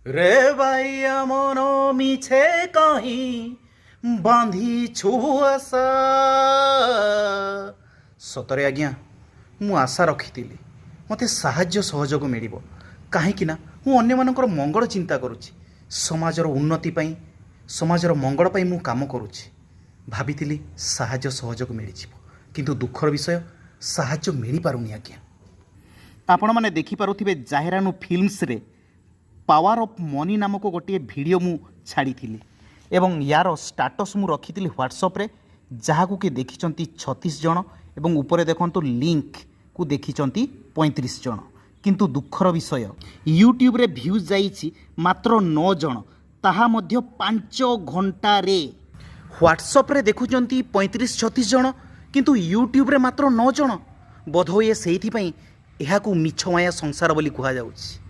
রে বাইয়া মন মিছে কহি ବାନ୍ଧିଛୁ ଆଶା। ସତରେ ଆଜ୍ଞା ମୁଁ ଆଶା ରଖିଥିଲି ମୋତେ ସାହାଯ୍ୟ ସହଯୋଗ ମିଳିବ, କାହିଁକିନା ମୁଁ ଅନ୍ୟମାନଙ୍କର ମଙ୍ଗଳ ଚିନ୍ତା କରୁଛି, ସମାଜର ଉନ୍ନତି ପାଇଁ, ସମାଜର ମଙ୍ଗଳ ପାଇଁ ମୁଁ କାମ କରୁଛି। ଭାବିଥିଲି ସାହାଯ୍ୟ ସହଯୋଗ ମିଳିଯିବ, କିନ୍ତୁ ଦୁଃଖର ବିଷୟ ସାହାଯ୍ୟ ମିଳିପାରୁନି ଆଜ୍ଞା। ଆପଣମାନେ ଦେଖିପାରୁଥିବେ ଜାହେରାନୁ ଫିଲ୍ମସରେ ପାୱାର ଅଫ୍ ମନି ନାମକ ଗୋଟିଏ ଭିଡ଼ିଓ ମୁଁ ଛାଡ଼ିଥିଲି ଏବଂ ୟାର ଷ୍ଟାଟସ୍ ମୁଁ ରଖିଥିଲି ହ୍ୱାଟ୍ସଆପ୍ରେ, ଯାହାକୁ କି ଦେଖିଛନ୍ତି 36 ଜଣ ଏବଂ ଉପରେ ଦେଖନ୍ତୁ ଲିଙ୍କକୁ ଦେଖିଛନ୍ତି 35 ଜଣ। କିନ୍ତୁ ଦୁଃଖର ବିଷୟ ୟୁଟ୍ୟୁବରେ ଭ୍ୟୁଜ୍ ଯାଇଛି ମାତ୍ର 9 ଜଣ, ତାହା ମଧ୍ୟ 5 ଘଣ୍ଟାରେ। ହ୍ୱାଟ୍ସଆପ୍ରେ ଦେଖୁଛନ୍ତି 35-36 ଜଣ, କିନ୍ତୁ ୟୁଟ୍ୟୁବରେ ମାତ୍ର 9 ଜଣ। ବୋଧହୁଏ ସେଇଥିପାଇଁ ଏହାକୁ ମିଛମାୟା ସଂସାର ବୋଲି କୁହାଯାଉଛି।